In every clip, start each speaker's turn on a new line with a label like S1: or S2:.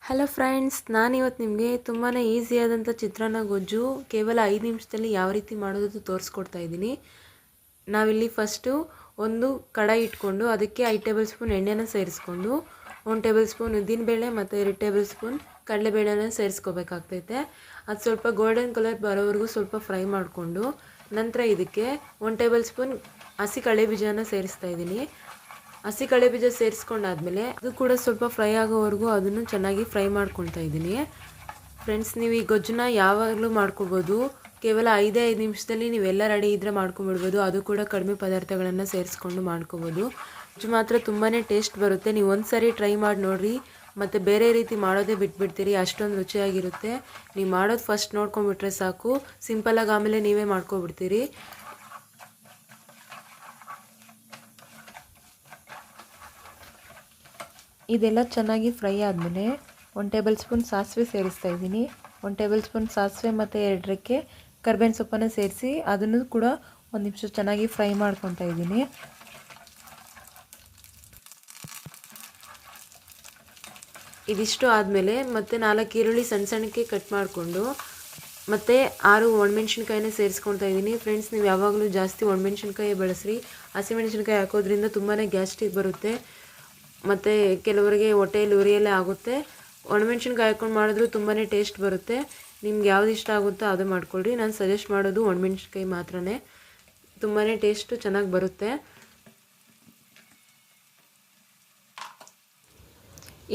S1: Hello friends, ನಾನಿವತ್ತು ನಿಮಗೆ ತುಂಬಾ ಈಸಿಯಾದಂಥ ಚಿತ್ರಾನ್ನ ಗೊಜ್ಜು ಕೇವಲ 5 ನಿಮಿಷದಲ್ಲಿ ಯಾವ ರೀತಿ ಮಾಡೋದು ತೋರಿಸ್ಕೊಡ್ತಾ ಇದ್ದೀನಿ. ನಾವಿಲ್ಲಿ ಫಸ್ಟು ಒಂದು ಕಡಾಯಿ ಇಟ್ಕೊಂಡು ಅದಕ್ಕೆ 5 ಟೇಬಲ್ ಸ್ಪೂನ್ ಎಣ್ಣೆನ ಸೇರಿಸ್ಕೊಂಡು 1 ಟೇಬಲ್ ಸ್ಪೂನ್ ಉದ್ದಿನಬೇಳೆ ಮತ್ತು 2 ಟೇಬಲ್ ಸ್ಪೂನ್ ಕಡಲೆಬೇಳೆನ ಸೇರಿಸ್ಕೋಬೇಕಾಗ್ತೈತೆ. ಅದು ಸ್ವಲ್ಪ ಗೋಲ್ಡನ್ ಕಲರ್ ಬರೋವರೆಗೂ ಸ್ವಲ್ಪ ಫ್ರೈ ಮಾಡಿಕೊಂಡು ನಂತರ ಇದಕ್ಕೆ 1 ಟೇಬಲ್ ಸ್ಪೂನ್ ಹಸಿ ಕಡಲೆಬೀಜನ ಸೇರಿಸ್ತಾ ಇದ್ದೀನಿ. ಹಸಿ ಕಡಲೆಬೀಜ ಸೇರಿಸ್ಕೊಂಡಾದ್ಮೇಲೆ ಅದು ಕೂಡ ಸ್ವಲ್ಪ ಫ್ರೈ ಆಗೋವರೆಗೂ ಅದನ್ನು ಚೆನ್ನಾಗಿ ಫ್ರೈ ಮಾಡ್ಕೊಳ್ತಾ ಇದ್ದೀನಿ. ಫ್ರೆಂಡ್ಸ್, ನೀವು ಈ ಗೊಜ್ಜನ್ನ ಯಾವಾಗಲೂ ಮಾಡ್ಕೋಬೋದು. ಕೇವಲ 5 ನಿಮಿಷದಲ್ಲಿ ನೀವೆಲ್ಲ ರೆಡಿ ಇದ್ದರೆ ಮಾಡ್ಕೊಂಬಿಡ್ಬೋದು. ಅದು ಕೂಡ ಕಡಿಮೆ ಪದಾರ್ಥಗಳನ್ನು ಸೇರಿಸ್ಕೊಂಡು ಮಾಡ್ಕೋಬೋದು. ಗೊಜ್ಜು ಮಾತ್ರ ತುಂಬಾ ಟೇಸ್ಟ್ ಬರುತ್ತೆ. ನೀವು ಒಂದು ಸಾರಿ ಟ್ರೈ ಮಾಡಿ ನೋಡಿರಿ, ಮತ್ತು ಬೇರೆ ರೀತಿ ಮಾಡೋದೇ ಬಿಟ್ಬಿಡ್ತೀರಿ, ಅಷ್ಟೊಂದು ರುಚಿಯಾಗಿರುತ್ತೆ. ನೀವು ಮಾಡೋದು ಫಸ್ಟ್ ನೋಡ್ಕೊಂಬಿಟ್ರೆ ಸಾಕು, ಸಿಂಪಲಾಗಿ ಆಮೇಲೆ ನೀವೇ ಮಾಡ್ಕೊಬಿಡ್ತೀರಿ. ಇದೆಲ್ಲ ಚೆನ್ನಾಗಿ ಫ್ರೈ ಆದಮೇಲೆ 1 ಟೇಬಲ್ ಸ್ಪೂನ್ ಸಾಸಿವೆ ಸೇರಿಸ್ತಾ ಇದ್ದೀನಿ. 1 ಟೇಬಲ್ ಸ್ಪೂನ್ ಸಾಸಿವೆ ಮತ್ತು 2 ರೆಕ್ಕೆ ಕರ್ಬೇವಿನ ಸೊಪ್ಪನ್ನು ಸೇರಿಸಿ ಅದನ್ನು ಕೂಡ 1 ನಿಮಿಷ ಚೆನ್ನಾಗಿ ಫ್ರೈ ಮಾಡ್ಕೊತಾ ಇದ್ದೀನಿ. ಇದಿಷ್ಟು ಆದಮೇಲೆ ಮತ್ತೆ 4 ಈರುಳ್ಳಿ ಸಣ್ಣ ಸಣ್ಣಕ್ಕೆ ಕಟ್ ಮಾಡಿಕೊಂಡು ಮತ್ತು 6 ಒಣಮೆಣ್ಸಿನ್ಕಾಯಿನ ಸೇರಿಸ್ಕೊತಾ ಇದ್ದೀನಿ. ಫ್ರೆಂಡ್ಸ್, ನೀವು ಯಾವಾಗಲೂ ಜಾಸ್ತಿ ಒಣಮೆಣ್ಸಿನ್ಕಾಯಿ ಬಳಸ್ರಿ. ಹಸಿಮೆಣ್ಸಿನ್ಕಾಯಿ ಹಾಕೋದ್ರಿಂದ ತುಂಬಾ ಗ್ಯಾಸ್ಟ್ರಿಕ್ ಬರುತ್ತೆ ಮತ್ತು ಕೆಲವರಿಗೆ ಹೊಟ್ಟೆಯಲ್ಲಿ ಉರಿಯಲ್ಲೇ ಆಗುತ್ತೆ. ಒಣಮೆಣ್ಸಿನ್ಕಾಯಿ ಹಾಕ್ಕೊಂಡು ಮಾಡಿದ್ರೂ ತುಂಬಾ ಟೇಸ್ಟ್ ಬರುತ್ತೆ. ನಿಮ್ಗೆ ಯಾವ್ದು ಇಷ್ಟ ಆಗುತ್ತೋ ಅದು ಮಾಡ್ಕೊಳ್ರಿ. ನಾನು ಸಜೆಸ್ಟ್ ಮಾಡೋದು ಒಣಮೆಣ್ಸಿನ್ಕಾಯಿ ಮಾತ್ರನೇ, ತುಂಬಾ ಟೇಸ್ಟು ಚೆನ್ನಾಗಿ ಬರುತ್ತೆ.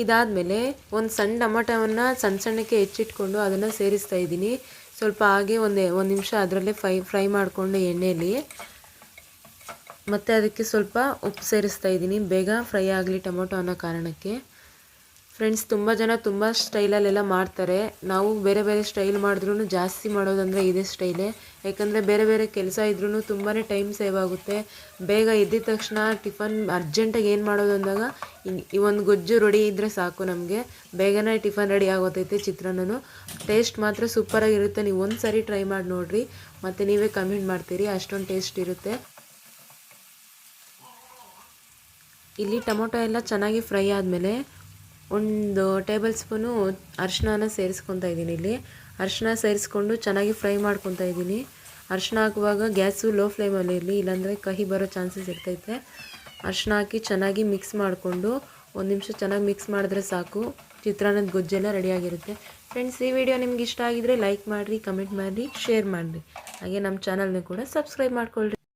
S1: ಇದಾದಮೇಲೆ ಒಂದು ಸಣ್ಣ ಟೊಮಟೊವನ್ನು ಸಣ್ಣ ಸಣ್ಣಕ್ಕೆ ಹೆಚ್ಚಿಟ್ಕೊಂಡು ಅದನ್ನು ಸೇರಿಸ್ತಾ ಇದ್ದೀನಿ. ಸ್ವಲ್ಪ ಹಾಗೆ ಒಂದು ನಿಮಿಷ ಅದರಲ್ಲೇ ಫ್ರೈ ಮಾಡಿಕೊಂಡು ಎಣ್ಣೆಯಲ್ಲಿ ಮತ್ತು ಅದಕ್ಕೆ ಸ್ವಲ್ಪ ಉಪ್ಪು ಸೇರಿಸ್ತಾ ಇದ್ದೀನಿ, ಬೇಗ ಫ್ರೈ ಆಗಲಿ ಟೊಮೊಟೊ ಅನ್ನೋ ಕಾರಣಕ್ಕೆ. ಫ್ರೆಂಡ್ಸ್, ತುಂಬ ಜನ ತುಂಬ ಸ್ಟೈಲಲ್ಲೆಲ್ಲ ಮಾಡ್ತಾರೆ. ನಾವು ಬೇರೆ ಬೇರೆ ಸ್ಟೈಲ್ ಮಾಡಿದ್ರೂ ಜಾಸ್ತಿ ಮಾಡೋದಂದರೆ ಇದೇ ಸ್ಟೈಲೇ. ಯಾಕಂದರೆ ಬೇರೆ ಬೇರೆ ಕೆಲಸ ಇದ್ರೂ ತುಂಬಾ ಟೈಮ್ ಸೇವ್ ಆಗುತ್ತೆ. ಬೇಗ ಎದ್ದಿದ ತಕ್ಷಣ ಟಿಫನ್ ಅರ್ಜೆಂಟಾಗಿ ಏನು ಮಾಡೋದು ಅಂದಾಗ ಈ ಒಂದು ಗೊಜ್ಜು ರೆಡಿ ಇದ್ದರೆ ಸಾಕು, ನಮಗೆ ಬೇಗನೆ ಟಿಫನ್ ರೆಡಿ ಆಗೋತೈತೆ. ಚಿತ್ರಾನ್ನನೂ ಟೇಸ್ಟ್ ಮಾತ್ರ ಸೂಪರಾಗಿರುತ್ತೆ. ನೀವು ಒಂದು ಸಾರಿ ಟ್ರೈ ಮಾಡಿ ನೋಡಿರಿ, ಮತ್ತು ನೀವೇ ಕಮೆಂಟ್ ಮಾಡ್ತೀರಿ, ಅಷ್ಟೊಂದು ಟೇಸ್ಟ್ ಇರುತ್ತೆ. ಇಲ್ಲಿ ಟೊಮೊಟೊ ಎಲ್ಲ ಚೆನ್ನಾಗಿ ಫ್ರೈ ಆದಮೇಲೆ 1 ಟೇಬಲ್ ಸ್ಪೂನು ಅರಿಶಿನ ಸೇರಿಸ್ಕೊತಾ ಇದ್ದೀನಿ. ಇಲ್ಲಿ ಅರಿಶಿನ ಸೇರಿಸ್ಕೊಂಡು ಚೆನ್ನಾಗಿ ಫ್ರೈ ಮಾಡ್ಕೊತಾ ಇದ್ದೀನಿ. ಅರಿಶಿನ ಹಾಕುವಾಗ ಗ್ಯಾಸು ಲೋ ಫ್ಲೇಮಲ್ಲಿ ಇರಲಿ, ಇಲ್ಲಾಂದರೆ ಕಹಿ ಬರೋ ಚಾನ್ಸಸ್ ಇರ್ತೈತೆ. ಅರಿಶಿನ ಹಾಕಿ ಚೆನ್ನಾಗಿ ಮಿಕ್ಸ್ ಮಾಡಿಕೊಂಡು 1 ನಿಮಿಷ ಚೆನ್ನಾಗಿ ಮಿಕ್ಸ್ ಮಾಡಿದ್ರೆ ಸಾಕು, ಚಿತ್ರಾನ್ನದ ಗೊಜ್ಜೆಲ್ಲ ರೆಡಿಯಾಗಿರುತ್ತೆ. ಫ್ರೆಂಡ್ಸ್, ಈ ವಿಡಿಯೋ ನಿಮ್ಗೆ ಇಷ್ಟ ಆಗಿದ್ರೆ ಲೈಕ್ ಮಾಡಿರಿ, ಕಮೆಂಟ್ ಮಾಡಿರಿ, ಶೇರ್ ಮಾಡಿರಿ. ಹಾಗೆ ನಮ್ಮ ಚಾನಲ್ನ ಕೂಡ ಸಬ್ಸ್ಕ್ರೈಬ್ ಮಾಡ್ಕೊಳ್ರಿ.